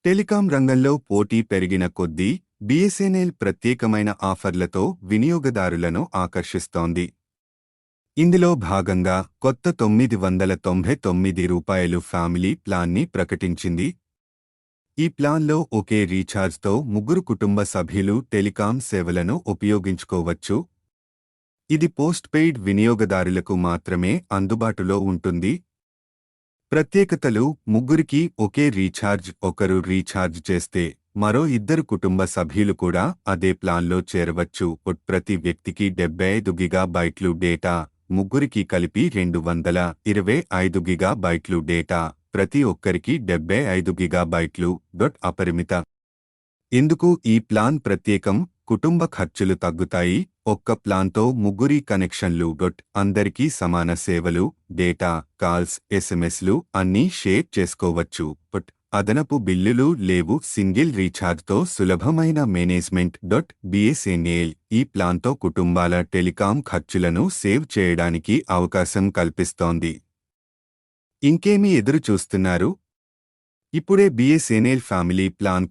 Telecom రంగంలో పోటీ పెరిగిన కొద్దీ బిఎస్ఎన్ఎల్ ప్రత్యేకమైన ఆఫర్లతో వినియోగదారులను ఆకర్షిస్తోంది. ఇందులో భాగంగా కొత్త రూ. 999 ఫ్యామిలీ ప్లాన్ని ప్రకటించింది. ఈ ప్లాన్లో ఒకే రీఛార్జ్తో 3 కుటుంబ సభ్యులు టెలికాం సేవలను ఉపయోగించుకోవచ్చు. ఇది పోస్ట్ పెయిడ్ వినియోగదారులకు మాత్రమే అందుబాటులో ఉంటుంది. ప్రత్యేకతలు: ముగ్గురికి ఒకే రీఛార్జ్. ఒకరు రీఛార్జ్ చేస్తే మరో 2 కుటుంబ సభ్యులు కూడా అదే ప్లాన్లో చేరవచ్చు. ప్రతి వ్యక్తికి 75 గిగాబైట్లు డేటా, ముగ్గురికి కలిపి 225 గిగాబైట్లు డేటా, ప్రతి ఒక్కరికి 75 గిగాబైట్లు. అపరిమిత. ఎందుకు ఈ ప్లాన్ ప్రత్యేకం? కుటుంబ ఖర్చులు తగ్గుతాయి. ఒక్క ప్లాన్తో ముగ్గురి కనెక్షన్లు. అందరికీ సమాన సేవలు, డేటా, కాల్స్, ఎస్ఎంఎస్లు అన్నీ షేర్ చేసుకోవచ్చు. అదనపు బిల్లులు లేవు. సింగిల్ రీఛార్జ్తో సులభమైన మేనేజ్మెంట్. బిఎస్ఎన్ఎల్ ఈ ప్లాన్తో కుటుంబాల టెలికాం ఖర్చులను సేవ్ చేయడానికి అవకాశం కల్పిస్తోంది. ఇంకేమీ ఎదురు చూస్తున్నారు? ఇప్పుడే బిఎస్ఎన్ఎల్ ఫ్యామిలీ ప్లాన్